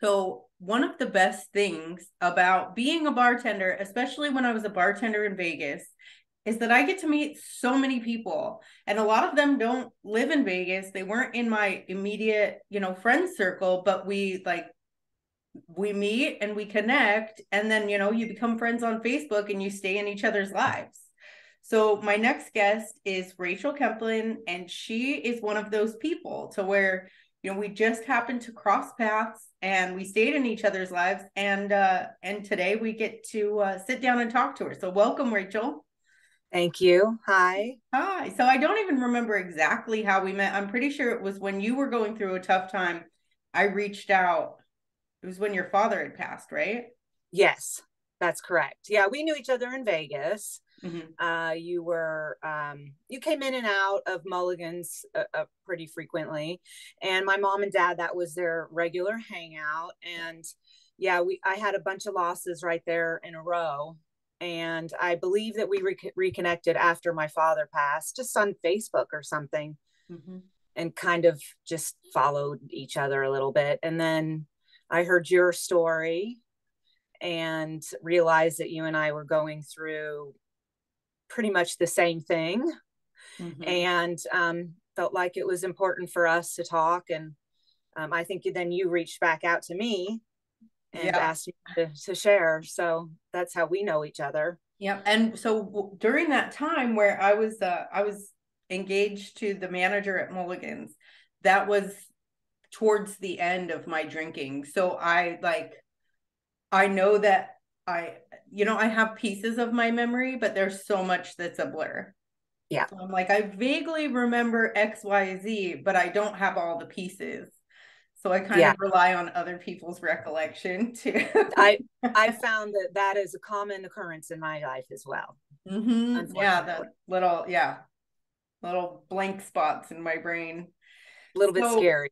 So, one of the best things about being a bartender, especially when I was a bartender in Vegas, is that I get to meet so many people. And a lot of them don't live in Vegas. They weren't in my immediate, friend circle, but we meet and we connect. And then, you become friends on Facebook and you stay in each other's lives. So, my next guest is Rachel Kemplin, and she is one of those people to where we just happened to cross paths and we stayed in each other's lives, and today we get to sit down and talk to her. So welcome, Rachel. Thank you. Hi. Hi. So I don't even remember exactly how we met. I'm pretty sure it was when you were going through a tough time. I reached out. It was when your father had passed, right? Yes, that's correct. Yeah, we knew each other in Vegas. Mm-hmm. You came in and out of Mulligan's pretty frequently, and my mom and dad, that was their regular hangout. And yeah, I had a bunch of losses right there in a row, and I believe that we reconnected after my father passed, just on Facebook or something, Mm-hmm. and kind of just followed each other a little bit. And then I heard your story and realized that you and I were going through pretty much the same thing, Mm-hmm. and felt like it was important for us to talk. And I think then you reached back out to me and Yeah. asked me to share. So that's how we know each other. Yeah. And so during that time where I was engaged to the manager at Mulligan's, that was towards the end of my drinking. So I know that I have pieces of my memory, but there's so much that's a blur. Yeah. So I'm like, I vaguely remember XYZ, but I don't have all the pieces. So I kind Yeah. of rely on other people's recollection too. I I found that that is a common occurrence in my life as well, Yeah, unfortunately. the little blank spots in my brain. A little bit So scary.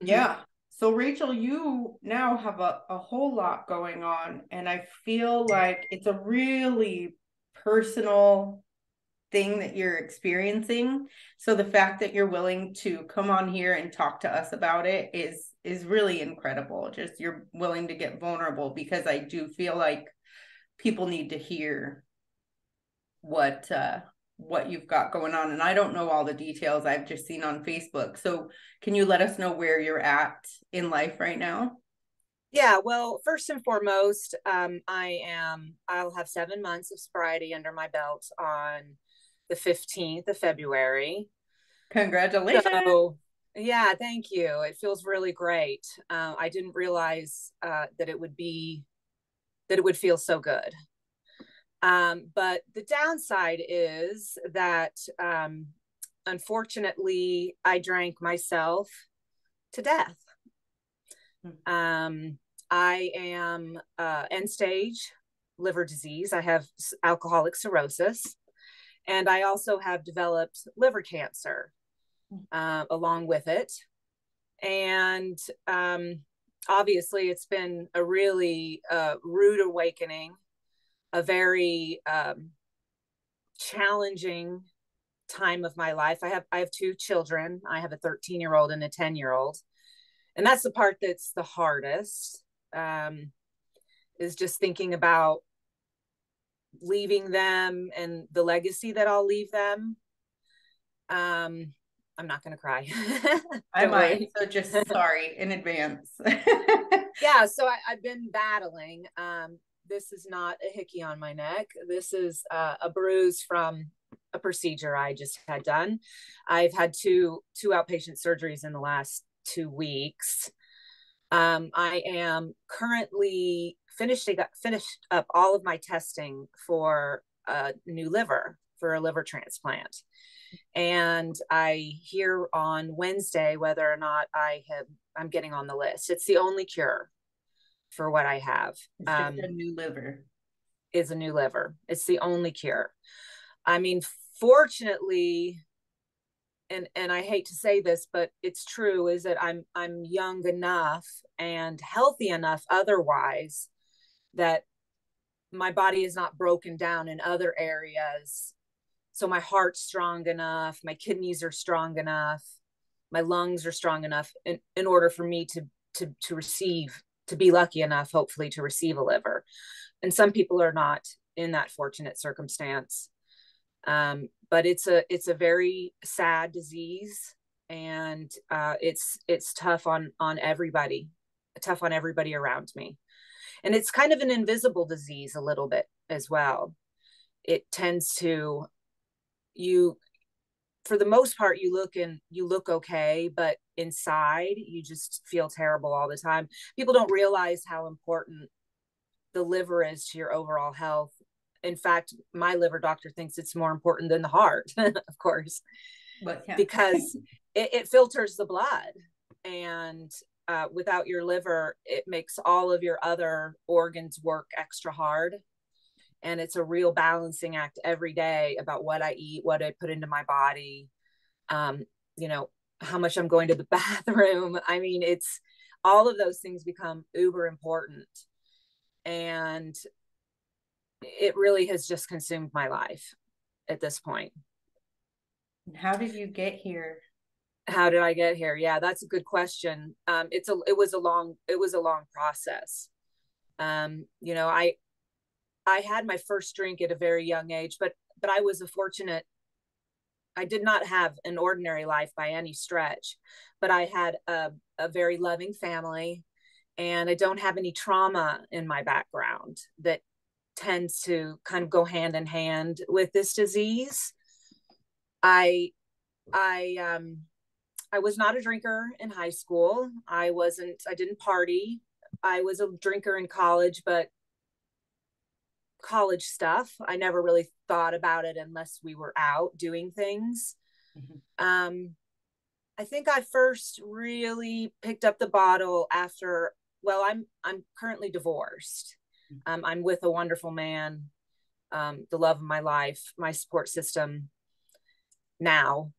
Mhm. yeah. So Rachel, you now have a whole lot going on, and I feel like it's a really personal thing that you're experiencing. So the fact that you're willing to come on here and talk to us about it is really incredible. Just you're willing to get vulnerable, because I do feel like people need to hear what what you've got going on. And I don't know all the details. I've just seen on Facebook. So can you let us know where you're at in life right now? Yeah, well, first and foremost, I'll have 7 months of sobriety under my belt on the 15th of February. Congratulations. So, yeah, thank you. It feels really great. I didn't realize that that it would feel so good. But the downside is that, unfortunately, I drank myself to death. Um, I am end stage liver disease. I have alcoholic cirrhosis, and I also have developed liver cancer along with it. And obviously, it's been a really rude awakening, a very challenging time of my life. I have two children. I have a 13-year-old and a 10-year-old, and that's the part that's the hardest. Um, is just thinking about leaving them and the legacy that I'll leave them. Um, I'm not going to cry. I Don't might. worry. So just sorry in advance. Yeah, so I've been battling. This is not a hickey on my neck. This is a bruise from a procedure I just had done. I've had two outpatient surgeries in the last 2 weeks. I am currently finished up all of my testing for a new liver, for a liver transplant. And I hear on Wednesday whether or not I'm getting on the list. It's the only cure for what I have. It's just a new liver. Is a new liver. It's the only cure. I mean, fortunately, and I hate to say this, but it's true, is that I'm young enough and healthy enough otherwise that my body is not broken down in other areas. So my heart's strong enough, my kidneys are strong enough, my lungs are strong enough in order for me to receive to be lucky enough, hopefully, to receive a liver. And some people are not in that fortunate circumstance. But it's a very sad disease, and it's tough on everybody, tough on everybody around me. And it's kind of an invisible disease a little bit as well. It tends to, you, for the most part, you look okay, but inside you just feel terrible all the time. People don't realize how important the liver is to your overall health. In fact, my liver doctor thinks it's more important than the heart, of course, but yeah. because it filters the blood. And without your liver, it makes all of your other organs work extra hard. And it's a real balancing act every day about what I eat, what I put into my body, you know, how much I'm going to the bathroom. I mean, it's all of those things become uber important. And it really has just consumed my life at this point. How did you get here? How did I get here? Yeah, that's a good question. It was a long process. You know, I had my first drink at a very young age, but I was I did not have an ordinary life by any stretch, but I had a very loving family, and I don't have any trauma in my background that tends to kind of go hand in hand with this disease. I was not a drinker in high school. I didn't party. I was a drinker in college, but college stuff. I never really thought about it unless we were out doing things. Mm-hmm. I think I first really picked up the bottle after, well, I'm currently divorced. I'm with a wonderful man, the love of my life, my support system now.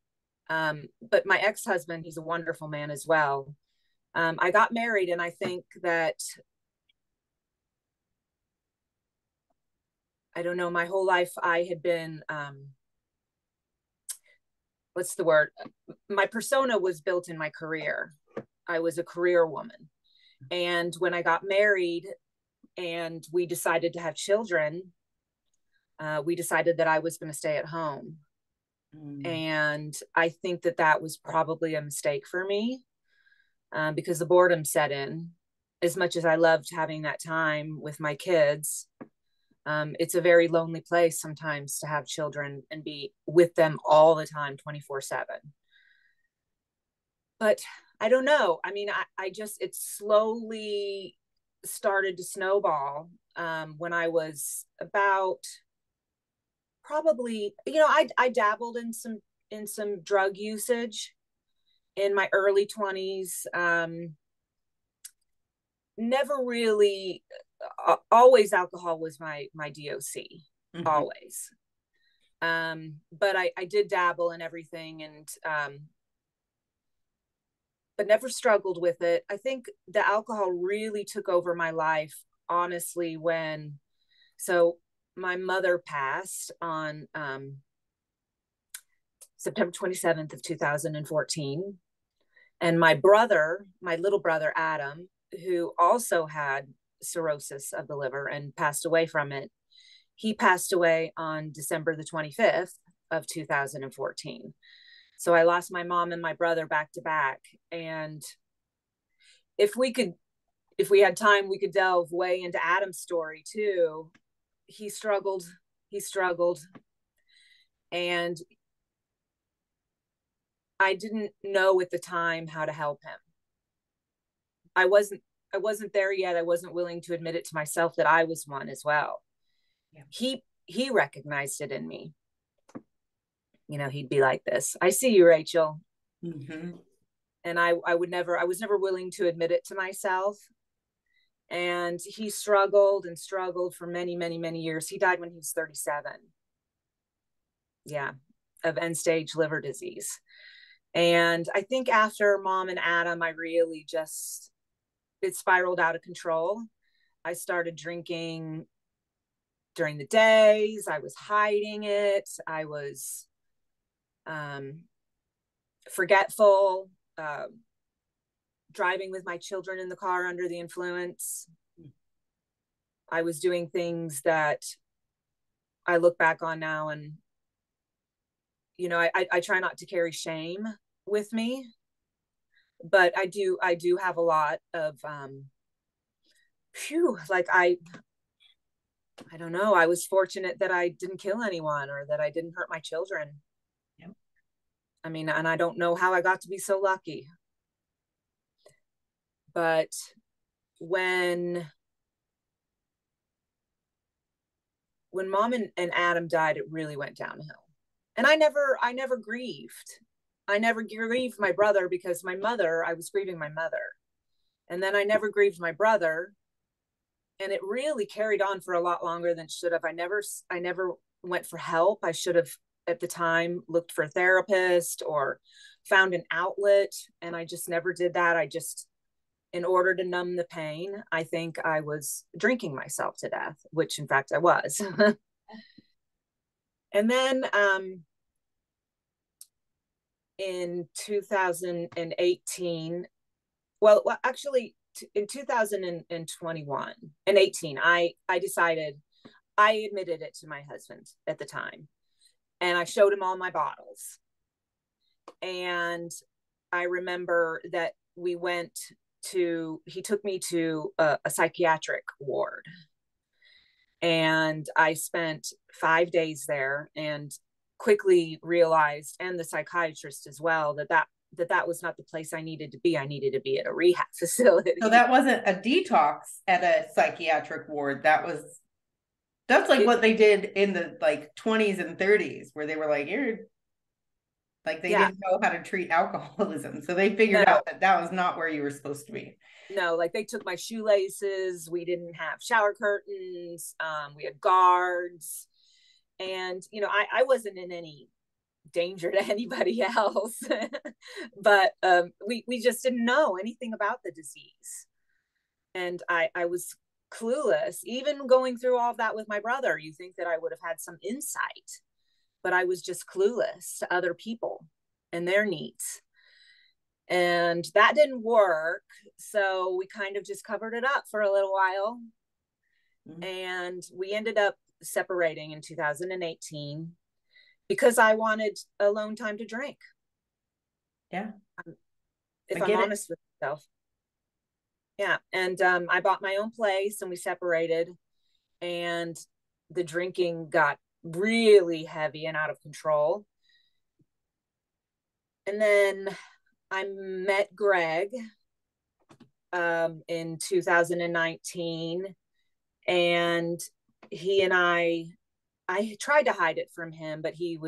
But my ex-husband, he's a wonderful man as well. I got married, and I think that, I don't know, my whole life I had been, what's the word? My persona was built in my career. I was a career woman. And when I got married and we decided to have children, we decided that I was going to stay at home. And I think that that was probably a mistake for me, because the boredom set in. As much as I loved having that time with my kids, it's a very lonely place sometimes to have children and be with them all the time, 24/7. But I don't know. I mean, I just, it slowly started to snowball when I was about, probably, you know, I dabbled in some drug usage in my early 20s. Never really, always alcohol was my DOC, mm-hmm. Always. But I did dabble in everything, and but never struggled with it. I think the alcohol really took over my life, honestly, so my mother passed on September 27th of 2014. And my little brother, Adam, who also had cirrhosis of the liver and passed away from it, he passed away on December the 25th of 2014. So I lost my mom and my brother back to back. And if we had time, we could delve way into Adam's story too. He struggled. And I didn't know at the time how to help him. I wasn't there yet. I wasn't willing to admit it to myself that I was one as well. Yeah. He recognized it in me. You know, he'd be like this: "I see you, Rachel." Mm-hmm. And I was never willing to admit it to myself. And he struggled for many, many, many years. He died when he was 37. Yeah, of end-stage liver disease. And I think after Mom and Adam, it spiraled out of control. I started drinking during the days. I was hiding it. I was forgetful, driving with my children in the car under the influence. I was doing things that I look back on now, and I try not to carry shame with me, but I do have a lot of like I don't know, I was fortunate that I didn't kill anyone or that I didn't hurt my children. Yep. I mean, and I don't know how I got to be so lucky. But when Mom and Adam died, it really went downhill. And I never grieved. I never grieved my brother because I was grieving my mother. And then I never grieved my brother. And it really carried on for a lot longer than it should have. I never went for help. I should have at the time looked for a therapist or found an outlet. And I just never did that. In order to numb the pain, I think I was drinking myself to death, which in fact I was. And then in 2018, well, actually in 2021 and 18, I decided, I admitted it to my husband at the time, and I showed him all my bottles. And I remember that he took me to a psychiatric ward, and I spent 5 days there, and quickly realized, and the psychiatrist as well, that was not the place I needed to be. I needed to be at a rehab facility. So that wasn't a detox at a psychiatric ward. That's like what they did in the like 20s and 30s, where they were like, you're like, they didn't know how to treat alcoholism. So they figured out that was not where you were supposed to be. No, like they took my shoelaces. We didn't have shower curtains. We had guards. And, I wasn't in any danger to anybody else. But we just didn't know anything about the disease. And I was clueless. Even going through all of that with my brother, you think that I would have had some insight, but I was just clueless to other people and their needs. And that didn't work. So we kind of just covered it up for a little while. Mm-hmm. And we ended up separating in 2018 because I wanted alone time to drink. Yeah. If I'm honest with myself. Yeah. And I bought my own place and we separated, and the drinking got really heavy and out of control. And then I met Greg in 2019, and he and I tried to hide it from him, but he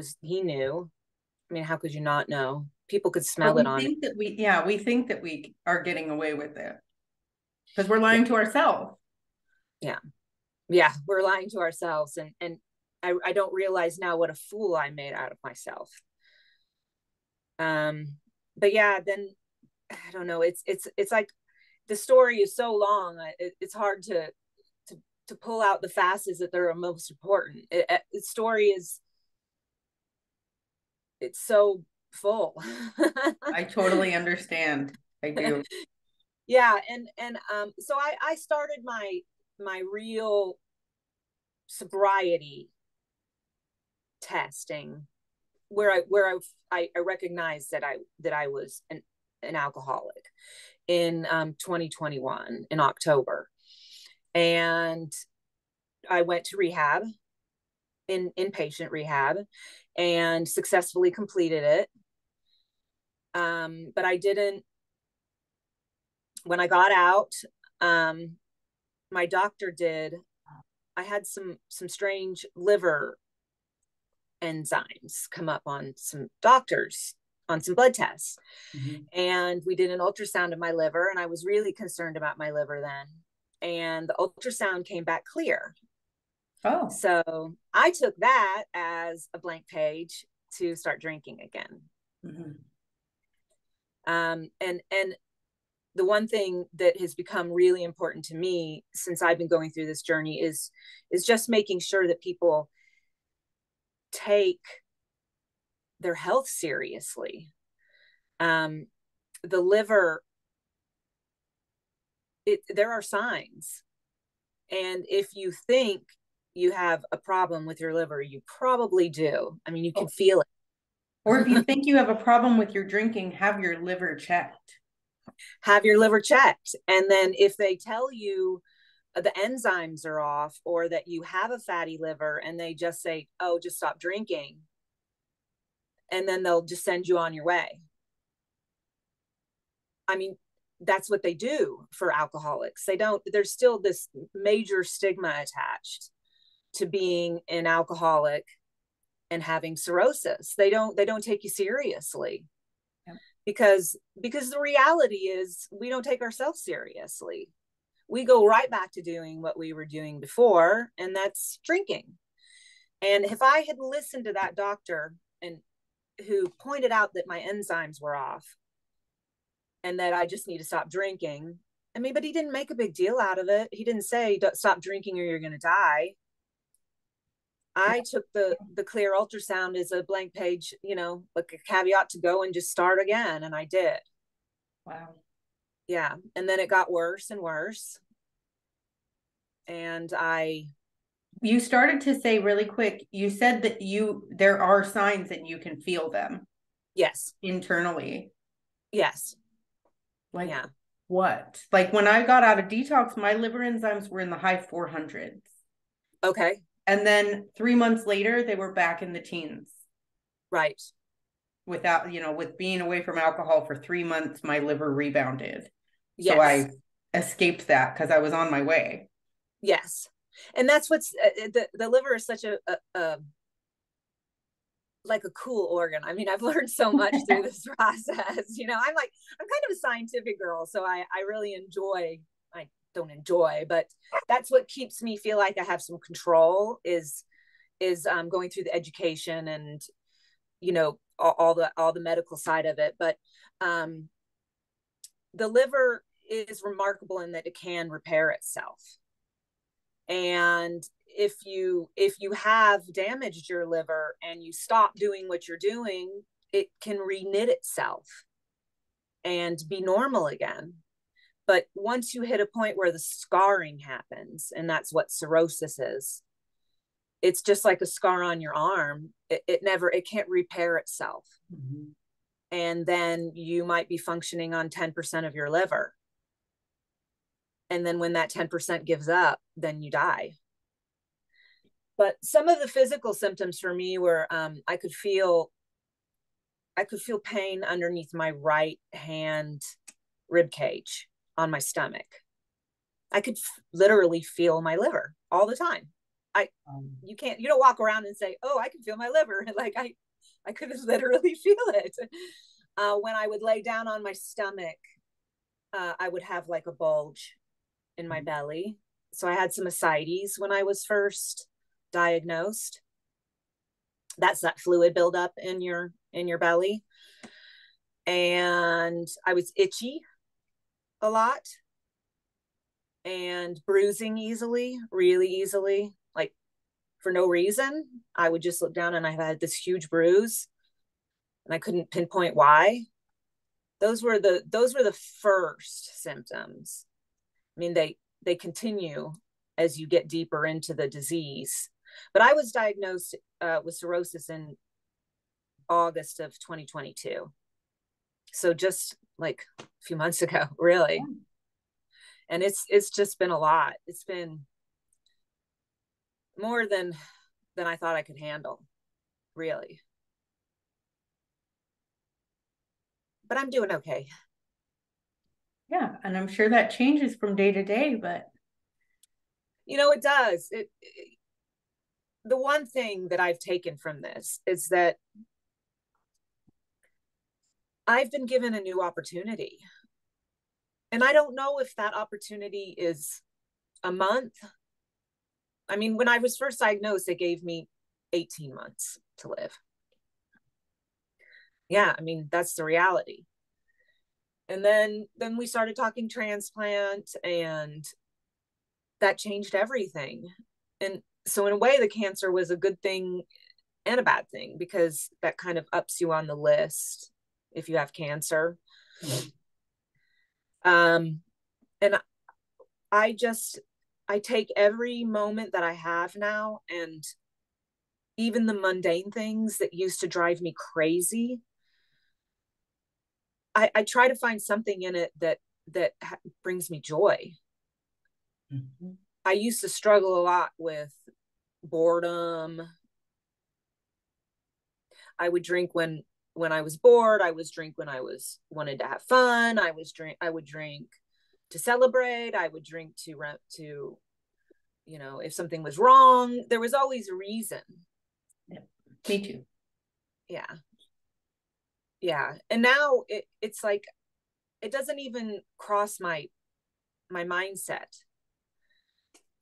knew. I mean, how could you not know? People could smell it on it. We think that we are getting away with it because we're lying to ourselves. Yeah, we're lying to ourselves, and I don't realize now what a fool I made out of myself. But yeah, then I don't know. It's like the story is so long. It's hard to pull out the facets that are most important. The story it's so full. I totally understand. I do. Yeah, and so I started my real sobriety testing, where I recognized that I was an alcoholic in 2021 in October, and I went to rehab, inpatient rehab, and successfully completed it. But I didn't. When I got out, my doctor did. I had some strange liver enzymes come up on some doctors on some blood tests. Mm-hmm. And we did an ultrasound of my liver, and I was really concerned about my liver then. And the ultrasound came back clear. Oh. So I took that as a blank page to start drinking again. Mm-hmm. And the one thing that has become really important to me since I've been going through this journey is just making sure that people take their health seriously. The liver there are signs. And if you think you have a problem with your liver, you probably do. I mean, you can feel it. Or if you think you have a problem with your drinking, have your liver checked. Have your liver checked. And then if they tell you the enzymes are off, or that you have a fatty liver, and they just say, oh, just stop drinking, and then they'll just send you on your way. I mean, that's what they do for alcoholics. There's still this major stigma attached to being an alcoholic and having cirrhosis. They don't take you seriously. Yeah. because the reality is we don't take ourselves seriously. We go right back to doing what we were doing before, and that's drinking. And if I had listened to that doctor and who pointed out that my enzymes were off and that I just need to stop drinking, I mean, but he didn't make a big deal out of it. He didn't say stop drinking or you're going to die. I took the clear ultrasound as a blank page, like a caveat to go and just start again. And I did. Wow. Yeah. And then it got worse and worse. And you started to say really quick, you said that there are signs that you can feel them. Yes. Internally. Yes. Like yeah. What? Like when I got out of detox, my liver enzymes were in the high 400s. Okay. And then 3 months later, they were back in the teens. Right. Without, with being away from alcohol for 3 months, my liver rebounded. Yes. So I escaped that because I was on my way. Yes. And that's what's the liver is such a like a cool organ. I mean, I've learned so much through this process. I'm kind of a scientific girl, so I really enjoy. I don't enjoy, but that's what keeps me feel like I have some control is going through the education and all the medical side of it. But the liver is remarkable in that it can repair itself. And if you have damaged your liver and you stop doing what you're doing, it can reknit itself and be normal again. But once you hit a point where the scarring happens, and that's what cirrhosis is, it's just like a scar on your arm. It can't repair itself. Mm-hmm. And then you might be functioning on 10% of your liver. And then when that 10% gives up, then you die. But some of the physical symptoms for me were I could feel pain underneath my right hand rib cage on my stomach. I could literally feel my liver all the time. You don't walk around and say, oh, I can feel my liver. Like I could literally feel it. When I would lay down on my stomach, I would have like a bulge in my belly. So I had some ascites when I was first diagnosed. That's that fluid buildup in your belly. And I was itchy a lot and bruising really easily, like for no reason. I would just look down and I had this huge bruise and I couldn't pinpoint why. Those were the first symptoms. I mean, they continue as you get deeper into the disease. But I was diagnosed with cirrhosis in August of 2022. So just like a few months ago, really. And it's just been a lot. It's been more than I thought I could handle, really. But I'm doing okay. Yeah, and I'm sure that changes from day to day, but it does. The one thing that I've taken from this is that I've been given a new opportunity. And I don't know if that opportunity is a month. I mean, when I was first diagnosed, they gave me 18 months to live. Yeah, I mean, that's the reality. And then we started talking transplant, and that changed everything. And so in a way, the cancer was a good thing and a bad thing, because that kind of ups you on the list if you have cancer. And I just, I take every moment that I have now, and even the mundane things that used to drive me crazy, I try to find something in it that brings me joy. Mm-hmm. I used to struggle a lot with boredom. I would drink when I was bored. I was drink when I was wanted to have fun. I would drink to celebrate. I would drink to if something was wrong. There was always a reason. Yeah, me too. Yeah. Yeah. And now it's like it doesn't even cross my mindset.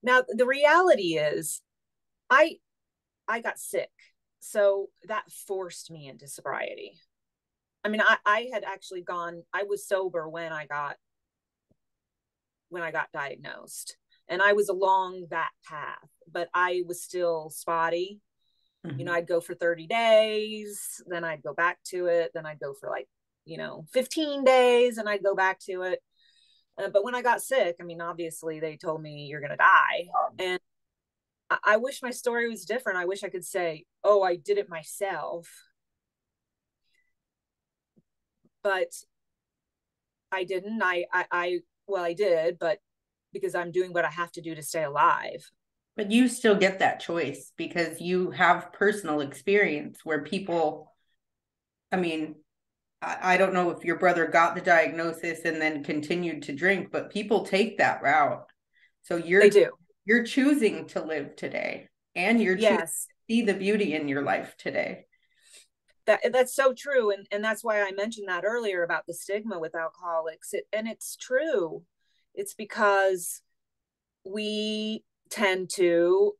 Now the reality is I got sick. So that forced me into sobriety. I mean, I had actually I was sober when I got diagnosed, and I was along that path, but I was still spotty. Mm-hmm. I'd go for 30 days, then I'd go back to it. Then I'd go for 15 days and I'd go back to it. But when I got sick, I mean, obviously they told me you're going to die. And I wish my story was different. I wish I could say, oh, I did it myself. But I didn't. I did, but because I'm doing what I have to do to stay alive. But you still get that choice because you have personal experience where people, I mean, I don't know if your brother got the diagnosis and then continued to drink, but people take that route. So you're choosing to live today, and you're choosing to see the beauty in your life today. That's so true. And that's why I mentioned that earlier about the stigma with alcoholics. And it's true. It's because we tend to,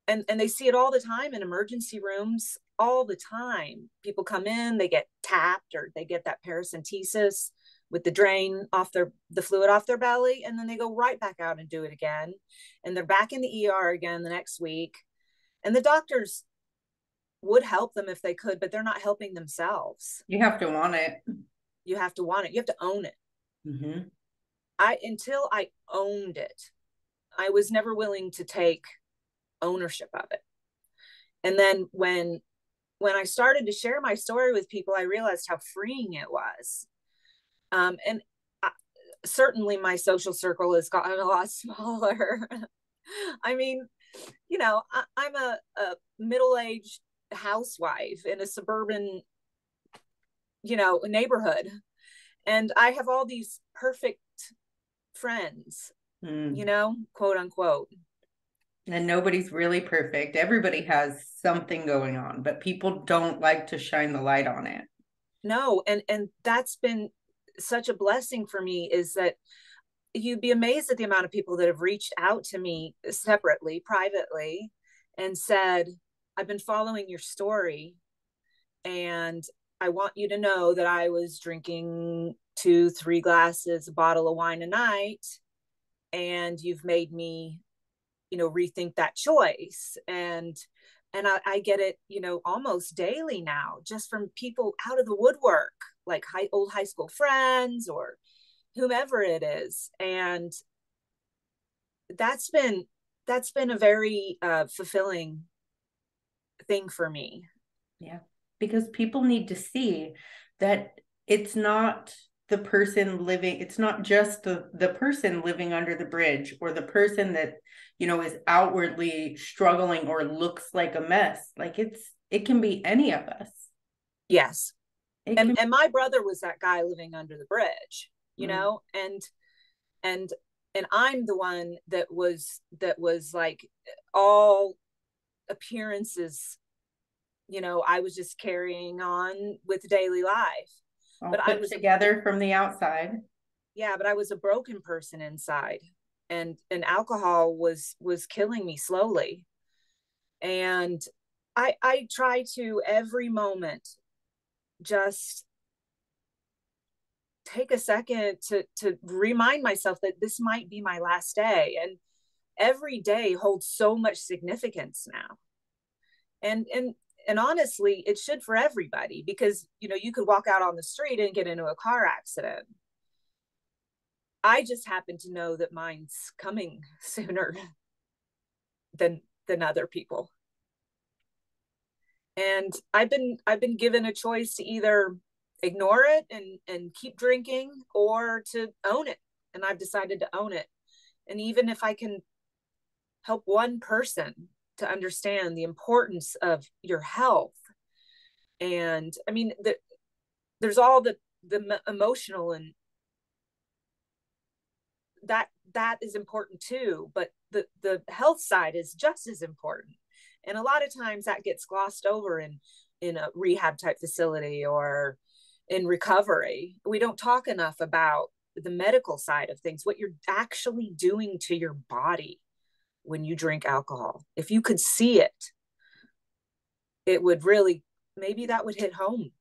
and they see it all the time in emergency rooms, all the time. People come in, they get tapped, or they get that paracentesis with the drain off the fluid off their belly, and then they go right back out and do it again. And they're back in the ER again the next week. And the doctors would help them if they could, but they're not helping themselves. You have to want it. You have to want it. You have to own it. Mm-hmm. Until I owned it, I was never willing to take ownership of it. And then when I started to share my story with people, I realized how freeing it was. And certainly my social circle has gotten a lot smaller. I mean, I'm a middle-aged housewife in a suburban, neighborhood. And I have all these perfect friends, quote unquote. And nobody's really perfect. Everybody has something going on, but people don't like to shine the light on it. No. And that's been such a blessing for me, is that you'd be amazed at the amount of people that have reached out to me separately, privately, and said, I've been following your story, and I want you to know that I was drinking 2-3 glasses, a bottle of wine a night, and you've made me, rethink that choice. And I get it, almost daily now, just from people out of the woodwork, like old high school friends or whomever it is. And that's been a very fulfilling thing for me. Yeah, because people need to see that it's not the person living, it's not just the person living under the bridge, or the person that is outwardly struggling or looks like a mess. Like it can be any of us. Yes. And my brother was that guy living under the bridge, and I'm the one that was like all appearances, I was just carrying on with daily life. But I was together from the outside. Yeah, but I was a broken person inside, and alcohol was killing me slowly. And I try to every moment just take a second to remind myself that this might be my last day, and every day holds so much significance now. And honestly, it should for everybody, because you could walk out on the street and get into a car accident. I just happen to know that mine's coming sooner than other people. And I've been given a choice to either ignore it and keep drinking, or to own it. And I've decided to own it. And even if I can help one person to understand the importance of your health, and I mean, there's all the emotional, and that is important too, but the health side is just as important. And a lot of times that gets glossed over in a rehab type facility or in recovery. We don't talk enough about the medical side of things, what you're actually doing to your body when you drink alcohol. If you could see it, it would really, maybe that would hit home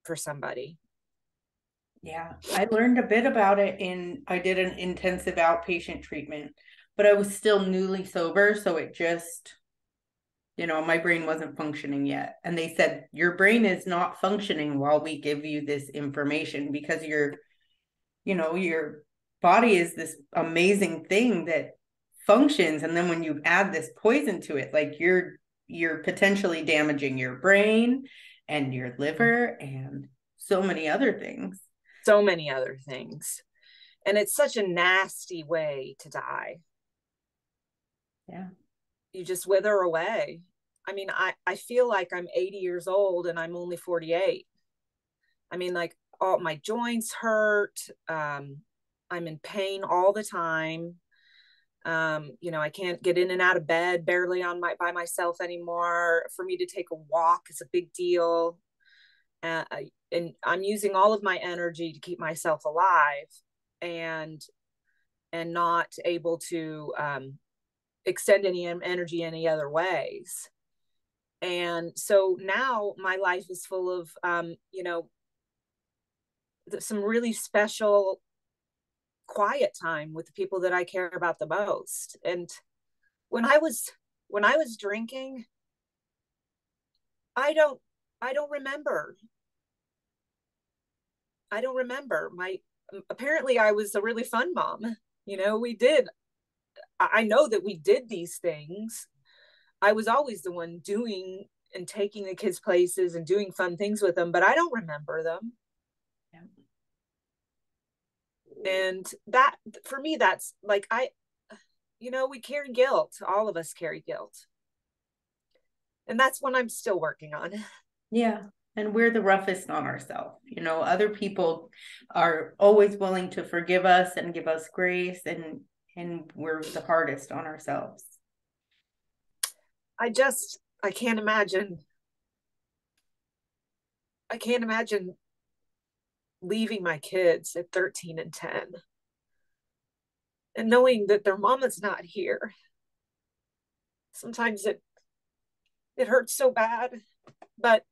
for somebody. Yeah, I learned a bit about it I did an intensive outpatient treatment, but I was still newly sober. So it just, my brain wasn't functioning yet. And they said, your brain is not functioning while we give you this information, because your body is this amazing thing that functions. And then when you add this poison to it, like you're potentially damaging your brain and your liver and so many other things. So many other things. And it's such a nasty way to die. Yeah. You just wither away. I mean, I feel like I'm 80 years old and I'm only 48. I mean, like, all my joints hurt. I'm in pain all the time. I can't get in and out of bed barely by myself anymore. For me to take a walk is a big deal. And I'm using all of my energy to keep myself alive, and not able to extend any energy any other ways. And so now my life is full of some really special quiet time with the people that I care about the most. And when I was drinking, I don't I don't remember. I don't remember. My Apparently I was a really fun mom. We did I know that we did these things. I was always the one doing and taking the kids places and doing fun things with them, but I don't remember them. Yeah. And that, for me, that's like, we carry guilt. All of us carry guilt. And that's what I'm still working on. Yeah. And we're the roughest on ourselves. Other people are always willing to forgive us and give us grace, and we're the hardest on ourselves. I can't imagine. I can't imagine leaving my kids at 13 and 10 and knowing that their mama's not here. Sometimes it hurts so bad. But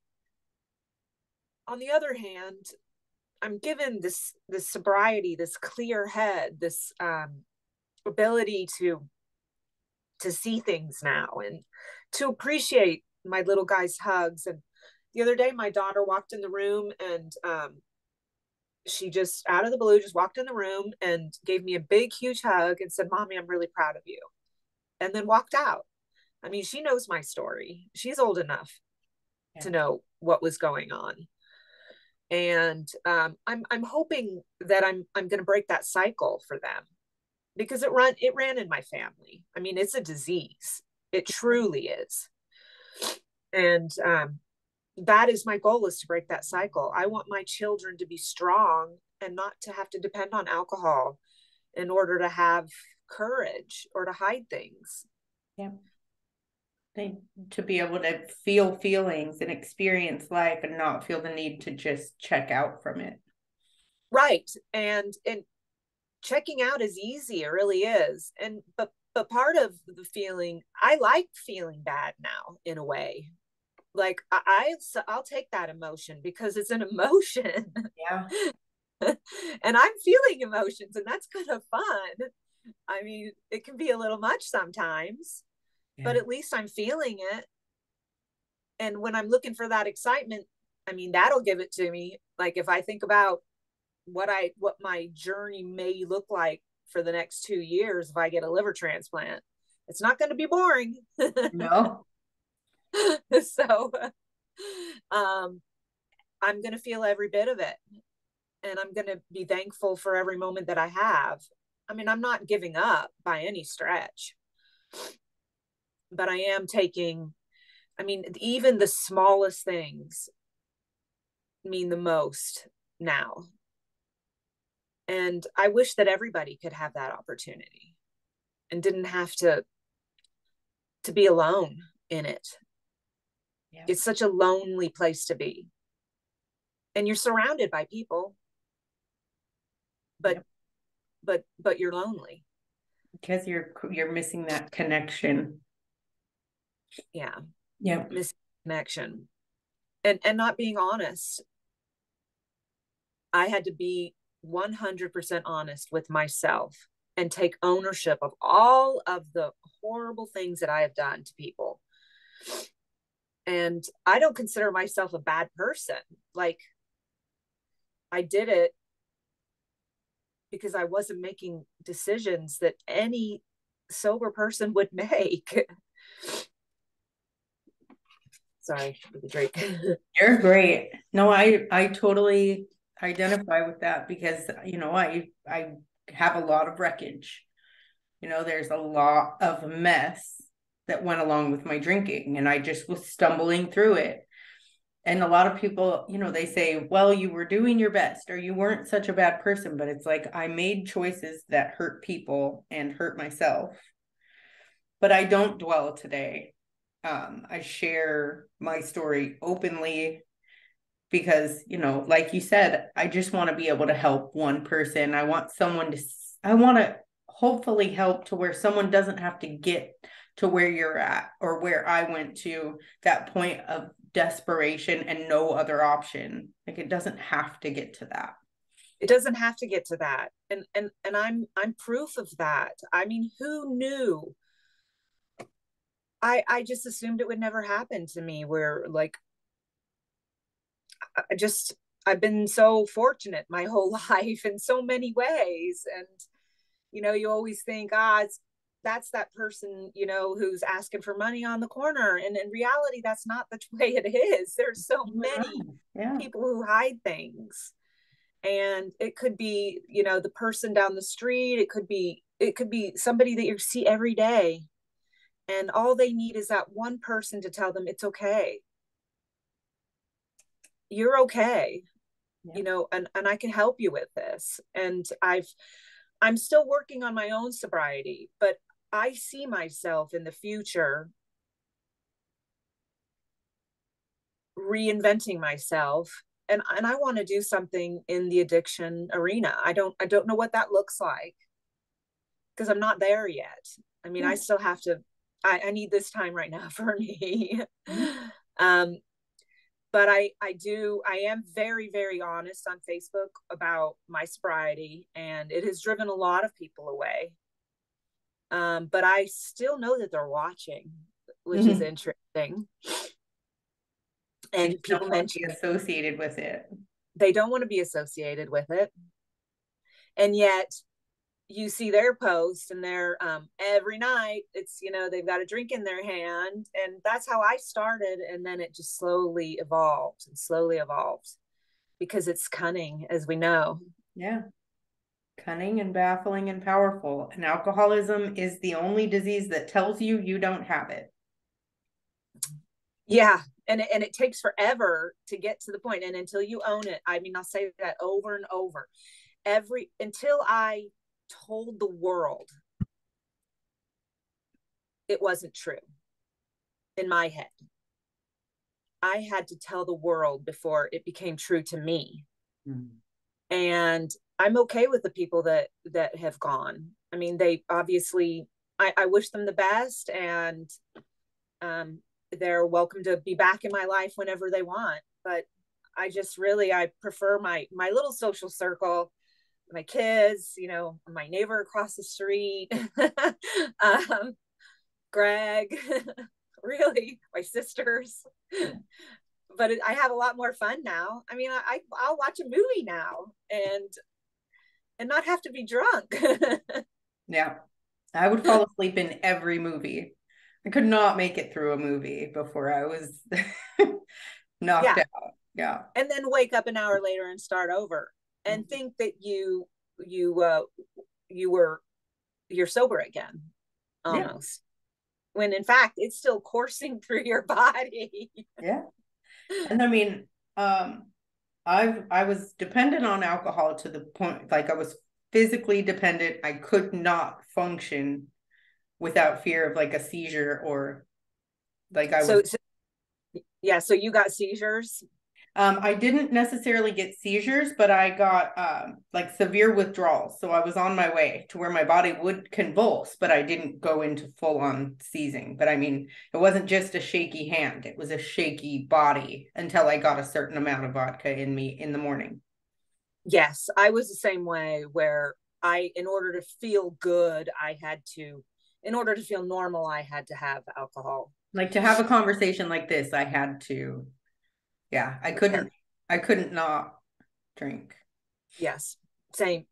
on the other hand, I'm given this sobriety, this clear head, this ability to see things now and to appreciate my little guy's hugs. And the other day, my daughter walked in the room, and she just, out of the blue, just walked in the room and gave me a big, huge hug and said, "Mommy, I'm really proud of you." And then walked out. I mean, she knows my story. She's old enough to know what was going on. And I'm hoping that I'm going to break that cycle for them, because it ran in my family. I mean, it's a disease. It truly is. And that is my goal, is to break that cycle. I want my children to be strong and not to have to depend on alcohol in order to have courage or to hide things. Yeah. To be able to feel feelings and experience life and not feel the need to just check out from it. Right. And checking out is easy. It really is. But part of the feeling, I like feeling bad now in a way. Like I'll take that emotion because it's an emotion. Yeah. And I'm feeling emotions, and that's kind of fun. I mean, it can be a little much sometimes, but at least I'm feeling it. And when I'm looking for that excitement, I mean, that'll give it to me. Like if I think about what my journey may look like for the next 2 years if I get a liver transplant. It's not going to be boring. No. So I'm going to feel every bit of it, and I'm going to be thankful for every moment that I have. I mean, I'm not giving up by any stretch, but I am taking, I mean, even the smallest things mean the most now. And I wish that everybody could have that opportunity and didn't have to be alone in it. Yeah. It's such a lonely place to be. And you're surrounded by people, but you're lonely because you're missing that connection. Yeah. Yeah. Missing connection. And not being honest. I had to be 100% honest with myself and take ownership of all of the horrible things that I have done to people. And I don't consider myself a bad person. Like, I did it because I wasn't making decisions that any sober person would make. Sorry for the drink. You're great. No, I totally identify with that because, you know, I have a lot of wreckage. You know, there's a lot of mess that went along with my drinking, and I just was stumbling through it. And a lot of people, you know, they say, well, you were doing your best or you weren't such a bad person, but it's like I made choices that hurt people and hurt myself. But I don't dwell today. I share my story openly because, you know, like you said, I just want to be able to help one person. I want to hopefully help to where someone doesn't have to get to where you're at or where I went to, that point of desperation and no other option. Like, it doesn't have to get to that. It doesn't have to get to that. And I'm proof of that. I mean, who knew? I just assumed it would never happen to me, where like I've been so fortunate my whole life in so many ways. And, you know, you always think, that's that person, you know, who's asking for money on the corner. And in reality, that's not the way it is. There's so many people who hide things. And it could be, you know, the person down the street. It could be somebody that you see every day. And all they need is that one person to tell them it's okay. You're okay. Yeah. You know, and I can help you with this. And I'm still working on my own sobriety, but I see myself in the future reinventing myself. And I want to do something in the addiction arena. I don't know what that looks like because I'm not there yet. I mean, I still have to, I need this time right now for me. But I am very, very honest on Facebook about my sobriety, and it has driven a lot of people away. But I still know that they're watching, which is interesting. And people mention associated with it. They don't want to be associated with it. And yet you see their post and they're every night it's, you know, they've got a drink in their hand. And that's how I started. And then it just slowly evolved because it's cunning, as we know. Yeah. Cunning and baffling and powerful. And alcoholism is the only disease that tells you you don't have it. Yeah. And it takes forever to get to the point. And until you own it, I mean, I'll say that over and over. Until I told the world it wasn't true in my head, I had to tell the world before it became true to me. And I'm okay with the people that have gone. I mean, they obviously, I wish them the best, and they're welcome to be back in my life whenever they want. But I prefer my little social circle, my kids, you know, my neighbor across the street, Greg, really, my sisters. but I have a lot more fun now. I mean, I'll watch a movie now and not have to be drunk. Yeah. I would fall asleep in every movie. I could not make it through a movie before I was knocked Yeah. out. Yeah. And then wake up an hour later and start over and think that you're sober again, Yeah. almost. When in fact it's still coursing through your body. Yeah. And I mean, I was dependent on alcohol to the point, like I was physically dependent. I could not function without fear of like a seizure or like I was. So yeah, so you got seizures. I didn't necessarily get seizures, but I got like severe withdrawals. So I was on my way to where my body would convulse, but I didn't go into full on seizing. But I mean, it wasn't just a shaky hand, it was a shaky body until I got a certain amount of vodka in me in the morning. Yes, I was the same way where in order to feel good, in order to feel normal, I had to have alcohol. Like to have a conversation like this, I had to, yeah, I couldn't not drink. Yes, same.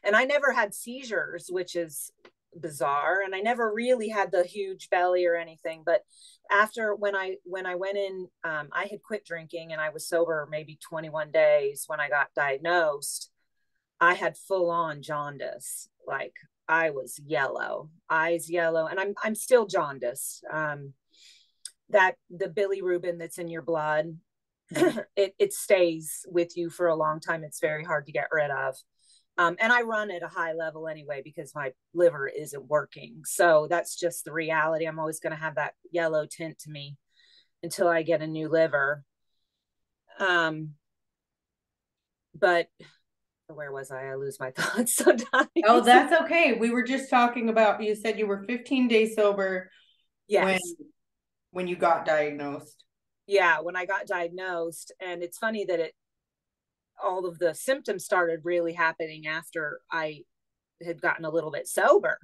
And I never had seizures, which is bizarre. And I never really had the huge belly or anything. But after when I went in, I had quit drinking and I was sober maybe 21 days when I got diagnosed. I had full on jaundice. Like I was yellow, eyes yellow, and I'm still jaundiced. That the bilirubin that's in your blood, it stays with you for a long time. It's very hard to get rid of. And I run at a high level anyway because my liver isn't working. So that's just the reality. I'm always going to have that yellow tint to me until I get a new liver. But where was I? I lose my thoughts sometimes. Oh, that's okay. We were just talking about, you said you were 15 days sober. Yes. When you got diagnosed. Yeah, when I got diagnosed. And it's funny that all of the symptoms started really happening after I had gotten a little bit sober.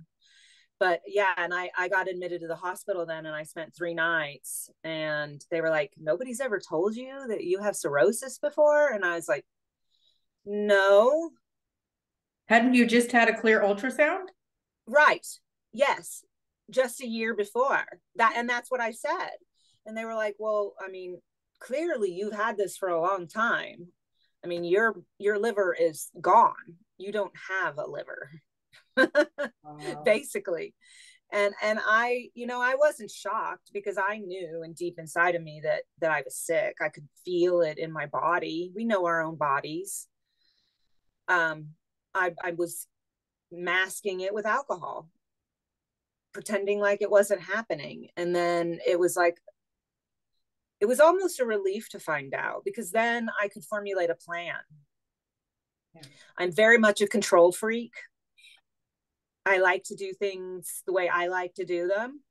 But yeah, and I got admitted to the hospital then, and I spent 3 nights, and they were like, nobody's ever told you that you have cirrhosis before? And I was like, no. Hadn't you just had a clear ultrasound? Right. Yes. Just a year before that. And that's what I said. And they were like, well, I mean, clearly you've had this for a long time. I mean, your liver is gone. You don't have a liver. Basically. And I, I wasn't shocked because I knew and deep inside of me that I was sick. I could feel it in my body. We know our own bodies. I was masking it with alcohol, pretending like it wasn't happening. And then it was almost a relief to find out, because then I could formulate a plan. Yeah. I'm very much a control freak. I like to do things the way I like to do them.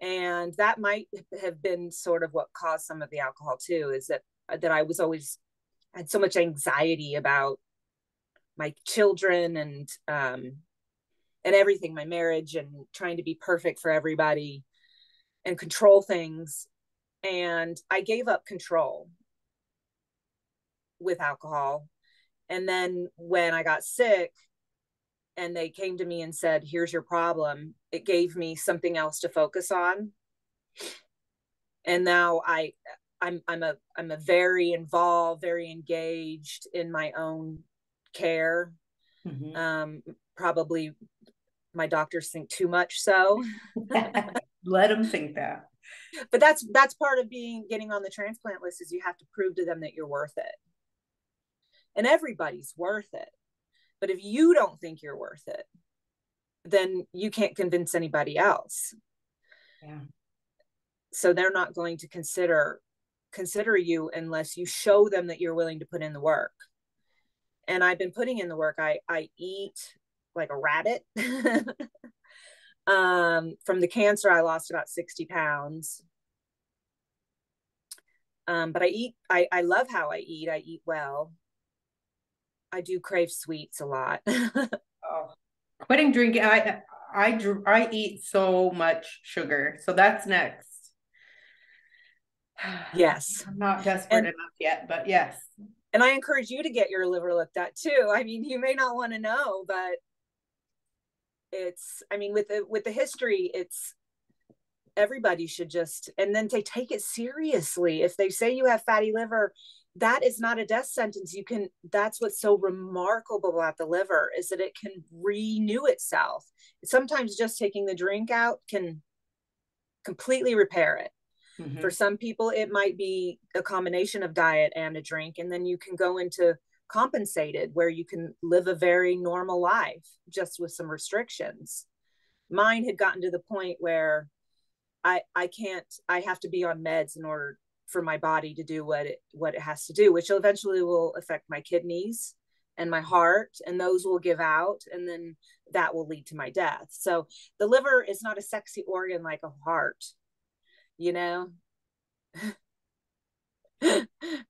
And that might have been sort of what caused some of the alcohol too, is that I was always had so much anxiety about my children and everything, my marriage, and trying to be perfect for everybody and control things. And I gave up control with alcohol. And then when I got sick and they came to me and said, here's your problem, it gave me something else to focus on. And now I'm a very involved, very engaged in my own care. Mm-hmm. Probably my doctors think too much so. Let them think that. But that's part of getting on the transplant list, is you have to prove to them that you're worth it. And everybody's worth it. But if you don't think you're worth it, then you can't convince anybody else. Yeah. So they're not going to consider you unless you show them that you're willing to put in the work. And I've been putting in the work. I eat like a rabbit. From the cancer, I lost about 60 pounds. But I love how I eat. I eat well. I do crave sweets a lot. Oh, quitting drinking. I eat so much sugar. So that's next. Yes. I'm not desperate And enough yet, but yes. and I encourage you to get your liver looked at too. I mean, you may not want to know, but it's, I mean, with the history, it's, everybody should just, and then they take it seriously. If they say you have fatty liver, that is not a death sentence. You can, that's what's so remarkable about the liver, is that it can renew itself. Sometimes just taking the drink out can completely repair it. Mm-hmm. For some people, it might be a combination of diet and a drink, and then you can go into compensated, where you can live a very normal life just with some restrictions. Mine had gotten to the point where I can't, I have to be on meds in order for my body to do what it has to do, which eventually will affect my kidneys and my heart, and those will give out, and then that will lead to my death. So the liver is not a sexy organ like a heart, you know.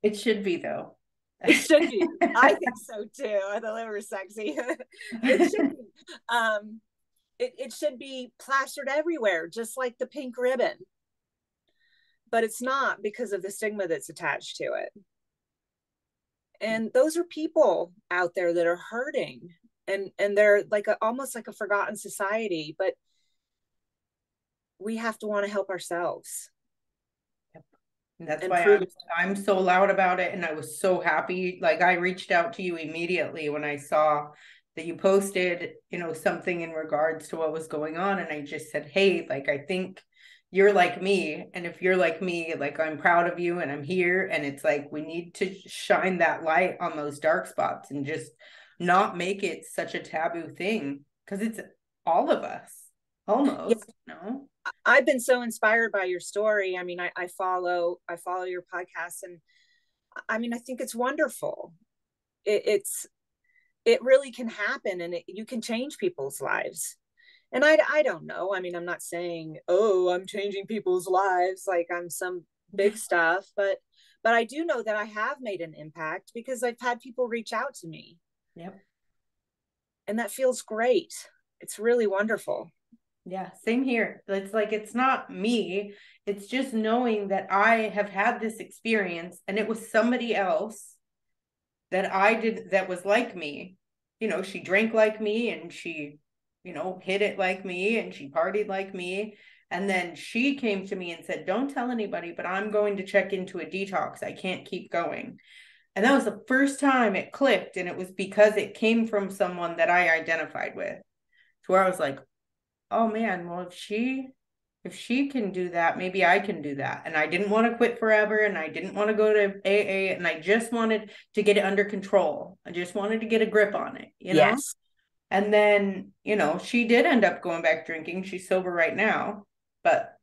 It should be though. It should be. I think so too. The liver is sexy. It should be. It should be plastered everywhere, just like the pink ribbon. But it's not, because of the stigma that's attached to it. And those are people out there that are hurting, and they're like almost like a forgotten society, but we have to want to help ourselves. And that's why I'm so loud about it. And I was so happy. Like, I reached out to you immediately when I saw that you posted, something in regards to what was going on. And I just said, hey, like, I think you're like me. And if you're like me, like, I'm proud of you and I'm here. And it's like, we need to shine that light on those dark spots and just not make it such a taboo thing. Because it's all of us almost, I've been so inspired by your story. I mean, I follow your podcast, and I mean, I think it's wonderful. It really can happen, and you can change people's lives. And I don't know. I mean, I'm not saying, oh, I'm changing people's lives like I'm some big stuff, but I do know that I have made an impact, because I've had people reach out to me. Yep. And that feels great. It's really wonderful. Yeah, same here. It's like, it's not me. It's just knowing that I have had this experience and it was somebody else that I did, that was like me. She drank like me, and she, hit it like me, and she partied like me. And then she came to me and said, don't tell anybody, but I'm going to check into a detox. I can't keep going. And that was the first time it clicked. And it was because it came from someone that I identified with, to where I was like, oh man, well, if she can do that, maybe I can do that. And I didn't want to quit forever, and I didn't want to go to AA, and I just wanted to get it under control. I just wanted to get a grip on it, Yes. And then, she did end up going back drinking. She's sober right now, but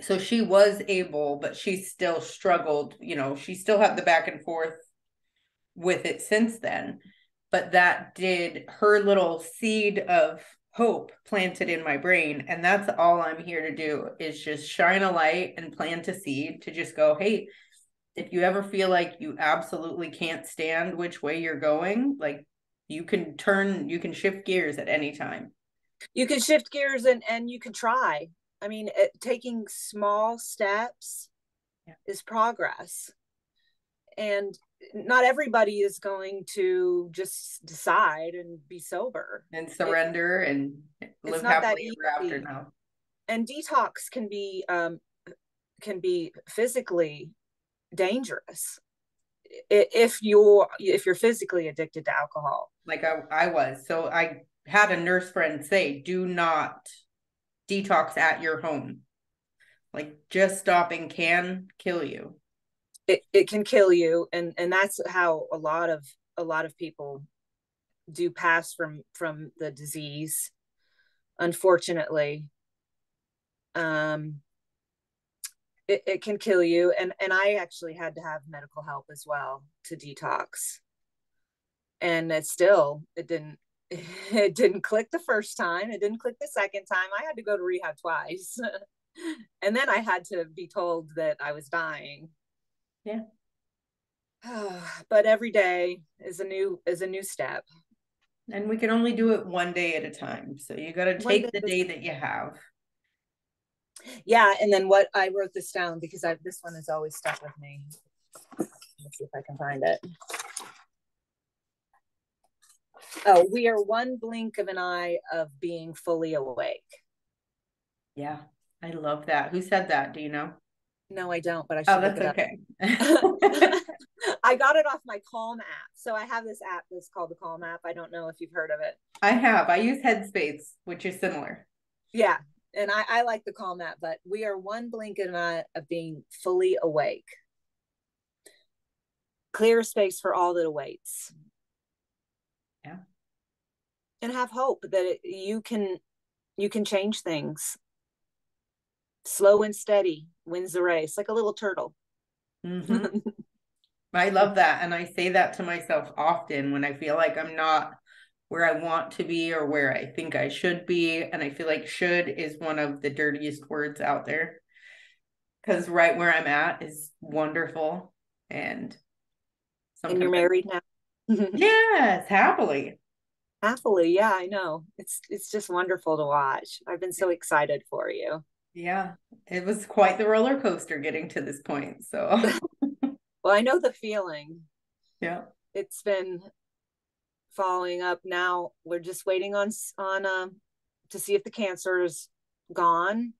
so she was able, but she still struggled, she still had the back and forth with it since then. But that did, her little seed of hope planted in my brain. And that's all I'm here to do, is just shine a light and plant a seed to just go, hey, if you ever feel like you absolutely can't stand which way you're going, like, you can shift gears at any time. You can shift gears, and you can try. I mean, taking small steps is progress. And not everybody is going to just decide and be sober and surrender and live happily ever after now. And detox can be physically dangerous if you're physically addicted to alcohol. Like I was. So I had a nurse friend say, do not detox at your home. Like, just stopping can kill you. It can kill you, and that's how a lot of people do pass from the disease, unfortunately. It can kill you, and I actually had to have medical help as well to detox, and it didn't click the first time. It didn't click the second time. I had to go to rehab twice. And then I had to be told that I was dying. Yeah. But every day is a new step. And we can only do it one day at a time. So you got to take the day that you have. Yeah. And then what, I wrote this down because this one has always stuck with me. Let's see if I can find it. Oh, we are one blink of an eye of being fully awake. Yeah, I love that. Who said that? Do you know? No, I don't, but I Oh, should look that's it up. okay. I got it off my Calm app. So I have this app that's called the Calm app. I don't know if you've heard of it. I have. I use Headspace, which is similar. Yeah. And I like the Calm app, but we are one blink of an eye of being fully awake. Clear space for all that awaits. Yeah. And have hope that you can change things. Slow and steady wins the race, like a little turtle. Mm-hmm. I love that. And I say that to myself often when I feel like I'm not where I want to be or where I think I should be. And I feel like should is one of the dirtiest words out there. Because right where I'm at is wonderful. And sometimes. And you're married now? Yes, happily. Happily, yeah, I know. It's just wonderful to watch. I've been so excited for you. Yeah, it was quite the roller coaster getting to this point. So, well, I know the feeling. Yeah, it's been following up. Now we're just waiting on to see if the cancer is gone.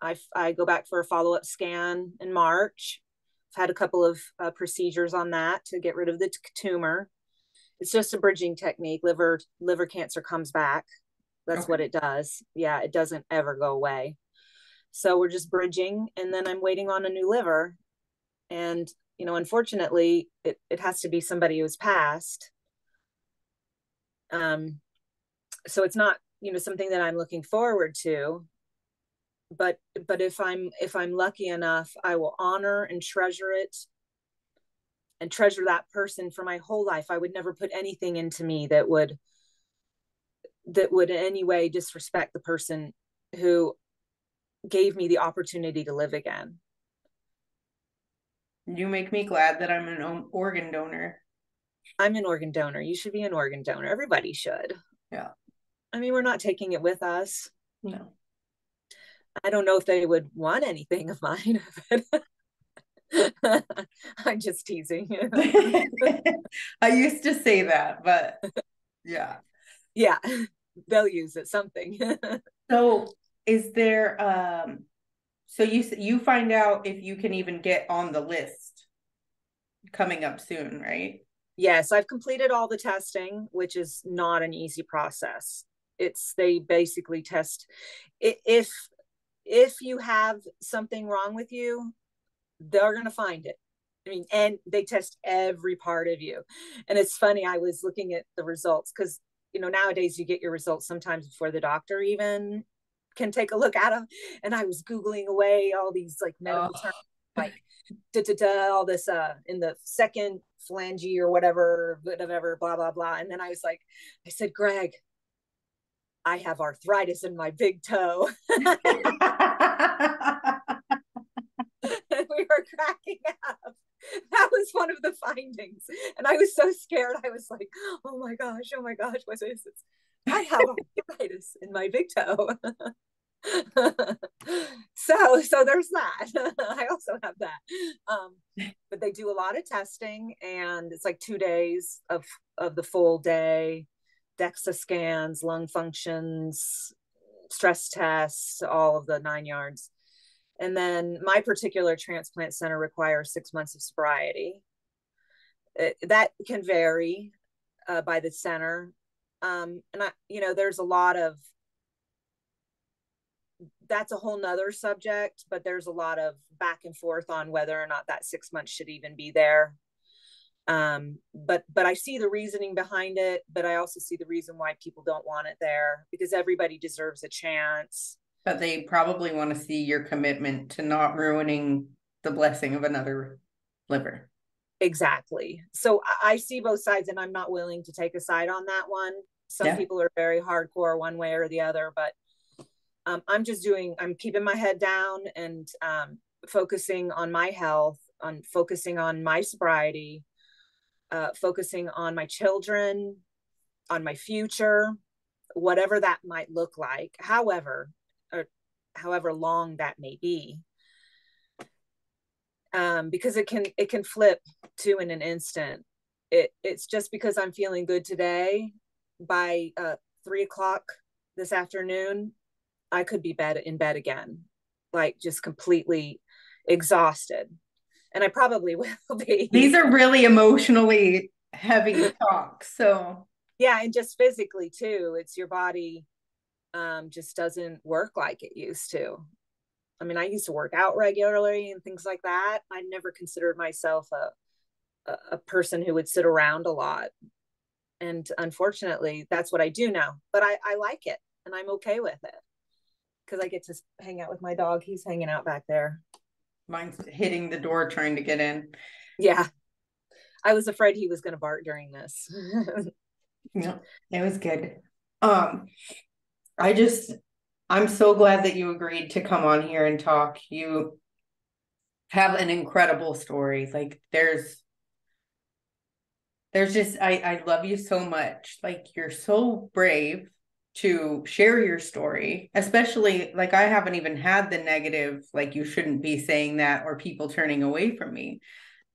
I go back for a follow-up scan in March. I've had a couple of procedures on that to get rid of the tumor. It's just a bridging technique. Liver cancer comes back. That's what it does. Yeah, it doesn't ever go away. So we're just bridging, and then I'm waiting on a new liver. And, unfortunately, it has to be somebody who's passed. So it's not, something that I'm looking forward to. But if I'm lucky enough, I will honor and treasure it, and treasure that person for my whole life. I would never put anything into me that would in any way disrespect the person who gave me the opportunity to live again. You make me glad that I'm an organ donor. I'm an organ donor. You should be an organ donor. Everybody should. Yeah. I mean, we're not taking it with us. No. I don't know if they would want anything of mine. I'm just teasing. I used to say that, but yeah. Yeah, they'll use it, something. So is there, so you find out if you can even get on the list coming up soon, right? Yes, I've completed all the testing, which is not an easy process. They basically test if you have something wrong with you, they're going to find it. I mean, and they test every part of you. And it's funny, I was looking at the results because, nowadays you get your results sometimes before the doctor even can take a look at them. And I was Googling away all these like medical terms, like all this in the second phalange or whatever, blah, blah, blah. And then I said, Greg, I have arthritis in my big toe. We were cracking up. That was one of the findings. And I was so scared. I was like, oh my gosh, what is this? I have arthritis in my big toe. so there's that. I also have that. But they do a lot of testing, and it's like 2 days of the full day, DEXA scans, lung functions, stress tests, all of the 9 yards. And then my particular transplant center requires 6 months of sobriety. That can vary by the center. And there's a lot of, that's a whole nother subject, but there's a lot of back and forth on whether or not that 6 months should even be there. But I see the reasoning behind it, but I also see the reason why people don't want it there, because everybody deserves a chance. But they probably want to see your commitment to not ruining the blessing of another liver. Exactly. So I see both sides, and I'm not willing to take a side on that one. Some people are very hardcore one way or the other, but I'm keeping my head down and focusing on my health, on focusing on my sobriety, focusing on my children, on my future, whatever that might look like. However however long that may be. Because it can flip too in an instant. It's just because I'm feeling good today, by 3 o'clock this afternoon, I could be in bed again, like just completely exhausted. And I probably will be. These are really emotionally heavy talks. So yeah, and just physically too. It's your body just doesn't work like it used to. I mean, I used to work out regularly and things like that. I never considered myself a person who would sit around a lot. And unfortunately, that's what I do now. But I like it, and I'm okay with it, because I get to hang out with my dog. He's hanging out back there. Mine's hitting the door trying to get in. Yeah. I was afraid he was going to bark during this. No, it was good. I'm so glad that you agreed to come on here and talk. You have an incredible story. Like there's just, I love you so much. Like, you're so brave to share your story, especially, like, I haven't even had the negative, like, you shouldn't be saying that, or people turning away from me.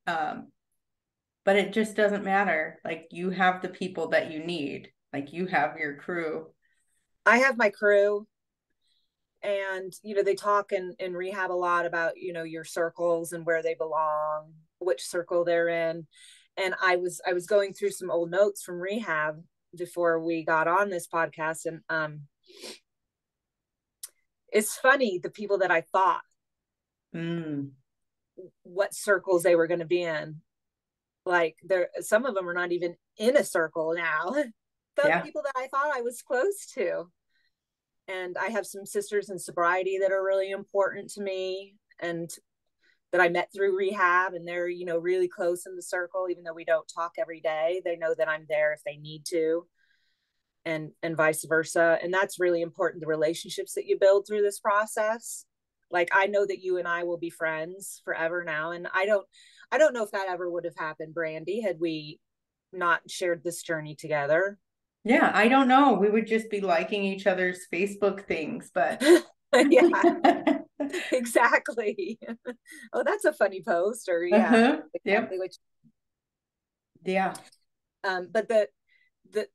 But it just doesn't matter. Like, you have the people that you need. Like, you have your crew. I have my crew. And, they talk in rehab a lot about, your circles and where they belong, which circle they're in. And I was going through some old notes from rehab before we got on this podcast. And it's funny, the people that I thought what circles they were going to be in. Like, some of them are not even in a circle now. The people that I thought I was close to. And I have some sisters in sobriety that are really important to me, and that I met through rehab, and they're, really close in the circle. Even though we don't talk every day, they know that I'm there if they need to, and vice versa. And that's really important, the relationships that you build through this process. Like, I know that you and I will be friends forever now. And I don't know if that ever would have happened, Brandy, had we not shared this journey together. Yeah, I don't know. We would just be liking each other's Facebook things, but yeah, exactly. Oh, that's a funny post. Or yeah, exactly. Yep. Yeah. But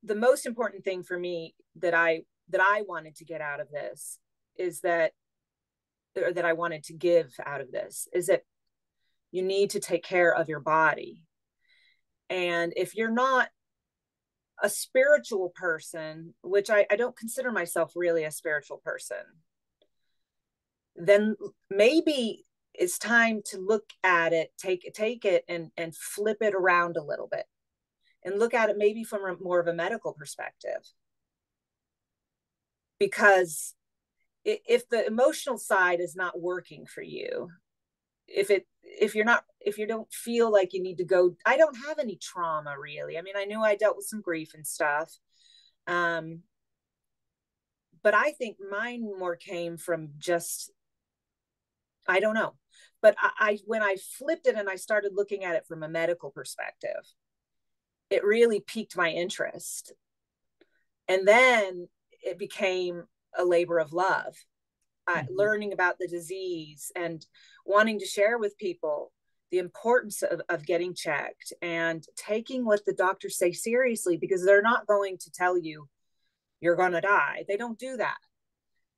the most important thing for me that I wanted to get out of this is that, or that I wanted to give out of this, is that you need to take care of your body. And if you're not a spiritual person, which I don't consider myself really a spiritual person, then maybe it's time to look at it, take it and flip it around a little bit, and look at it maybe from more of a medical perspective. Because if the emotional side is not working for you, if you don't feel like you need to go, I don't have any trauma really. I mean, I knew I dealt with some grief and stuff. But I think mine more came from just, I don't know. But when I flipped it and I started looking at it from a medical perspective, it really piqued my interest. And then it became a labor of love. Learning about the disease and wanting to share with people the importance of getting checked and taking what the doctors say seriously, because they're not going to tell you you're going to die. They don't do that.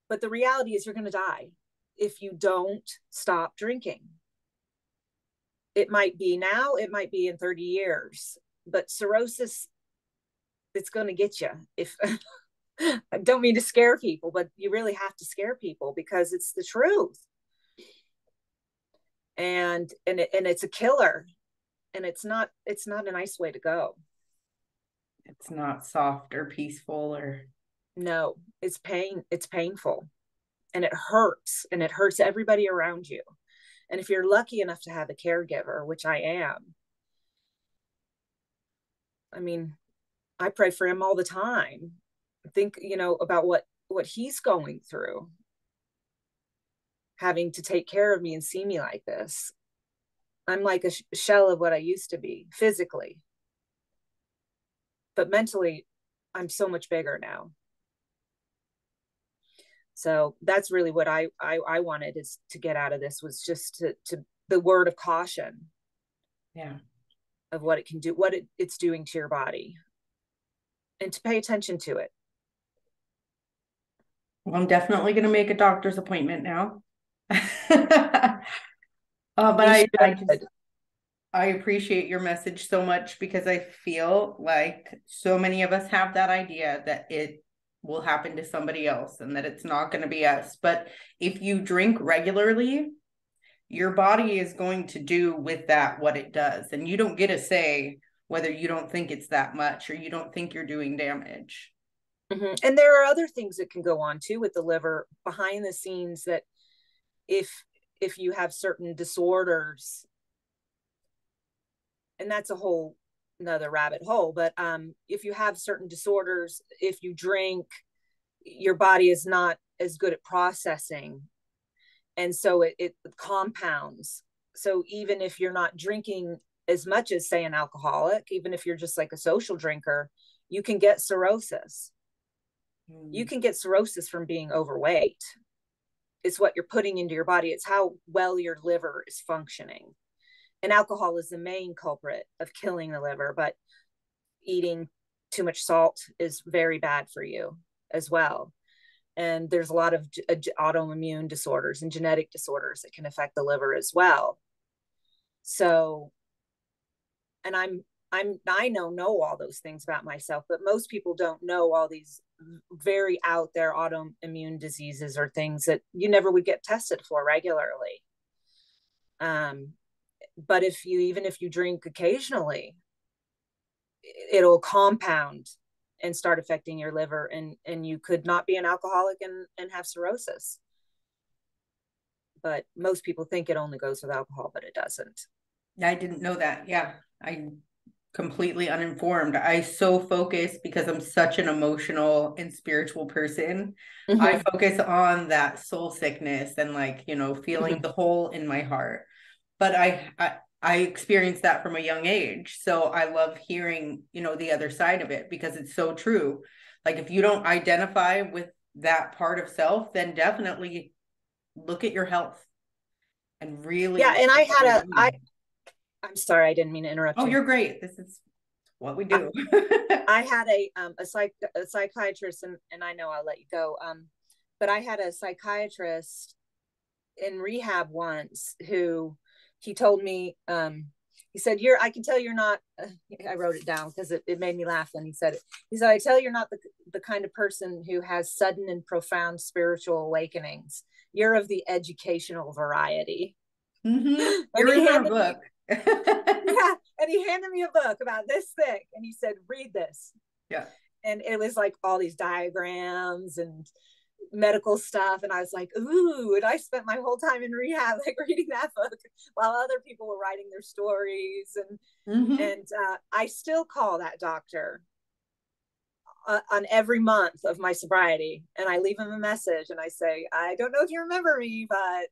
But the reality is you're going to die if you don't stop drinking. It might be now, it might be in 30 years, but cirrhosis, it's going to get you. If I don't mean to scare people, but you really have to scare people, because it's the truth. And it's a killer, and it's not a nice way to go. It's not soft or peaceful or. No, it's painful, and it hurts everybody around you. And if you're lucky enough to have a caregiver, which I am, I mean, I pray for him all the time. Think, about what he's going through, having to take care of me and see me like this. I'm like a shell of what I used to be physically, but mentally I'm so much bigger now. So that's really what I wanted is to get out of this, was just to the word of caution. Yeah. Of what it can do, what it's doing to your body, and to pay attention to it. Well, I'm definitely going to make a doctor's appointment now. But I appreciate your message so much, because I feel like so many of us have that idea that it will happen to somebody else and that it's not going to be us. But if you drink regularly, your body is going to do with that what it does. And you don't get to say whether you don't think it's that much or you don't think you're doing damage. Mm-hmm. And there are other things that can go on too with the liver behind the scenes, that if you have certain disorders, and that's a whole another rabbit hole, but if you have certain disorders, if you drink, your body is not as good at processing, and so it compounds. So even if you're not drinking as much as, say, an alcoholic, even if you're just like a social drinker, you can get cirrhosis. You can get cirrhosis from being overweight. It's what you're putting into your body. It's how well your liver is functioning. And alcohol is the main culprit of killing the liver, but eating too much salt is very bad for you as well. And there's a lot of autoimmune disorders and genetic disorders that can affect the liver as well. So, and I know all those things about myself, but most people don't know all these very out there autoimmune diseases or things that you never would get tested for regularly. But if you drink occasionally, it'll compound and start affecting your liver, and you could not be an alcoholic and have cirrhosis. But most people think it only goes with alcohol, but it doesn't. I didn't know that. Yeah. I'm completely uninformed. I so focus, because I'm such an emotional and spiritual person. Mm-hmm. I focus on that soul sickness and, like, feeling mm-hmm. the hole in my heart. But I experienced that from a young age. So I love hearing, the other side of it, because it's so true. Like, if you don't identify with that part of self, then definitely look at your health and really. Yeah. And I'm sorry, I didn't mean to interrupt you. Oh, you're great. This is what we do. I had a psychiatrist, and I know I'll let you go. But I had a psychiatrist in rehab once who, he told me, he said, I can tell you're not, I wrote it down because it made me laugh when he said it. He said, I tell you're not the kind of person who has sudden and profound spiritual awakenings. You're of the educational variety. Mm-hmm. You're in our book. Yeah. And he handed me a book about this thick, and he said, read this. Yeah. And it was like all these diagrams and medical stuff, and I was like, ooh. And I spent my whole time in rehab like reading that book while other people were writing their stories. And mm-hmm. and I still call that doctor on every month of my sobriety, and I leave him a message, and I say, I don't know if you remember me, but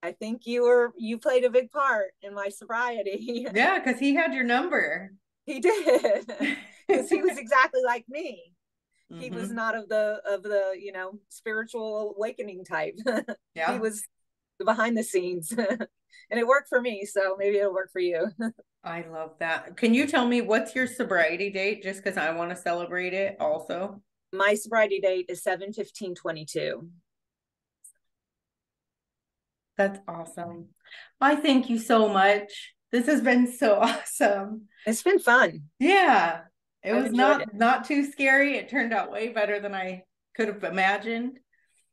I think you played a big part in my sobriety. Yeah, because he had your number. He did, because he was exactly like me. Mm-hmm. He was not of the spiritual awakening type. Yeah. He was behind the scenes, and it worked for me. So maybe it'll work for you. I love that. Can you tell me what's your sobriety date? Just because I want to celebrate it also. My sobriety date is 7/15/22. That's awesome. I thank you so much. This has been so awesome. It's been fun. Yeah. It was not too scary. It turned out way better than I could have imagined.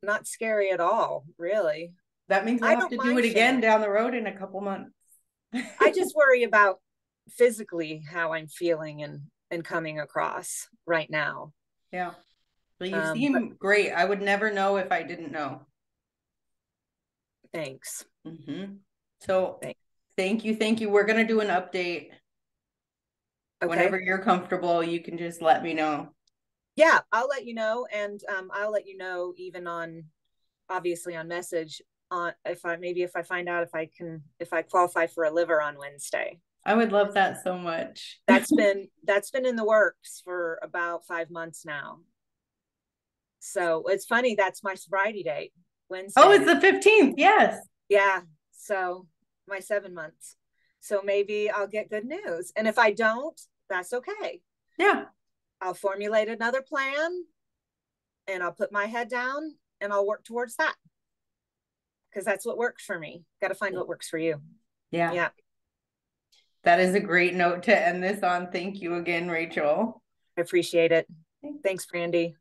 Not scary at all, really. That means we'll have to do it again down the road in a couple months. I just worry about physically how I'm feeling and coming across right now. Yeah. But you seem great. I would never know if I didn't know. Thanks. Mm-hmm. So thank you. We're going to do an update. Okay. Whenever you're comfortable, you can just let me know. Yeah, I'll let you know. And I'll let you know even obviously on message if I find out if I qualify for a liver on Wednesday. I would love that so much. That's been in the works for about 5 months now. So it's funny, that's my sobriety date, Wednesday. Oh, it's the 15th. Yes. Yeah. So my 7 months. So maybe I'll get good news. And if I don't, that's okay. Yeah. I'll formulate another plan and I'll put my head down and I'll work towards that. Because that's what works for me. Got to find what works for you. Yeah. Yeah. That is a great note to end this on. Thank you again, Rachel. I appreciate it. Thanks, Brandy.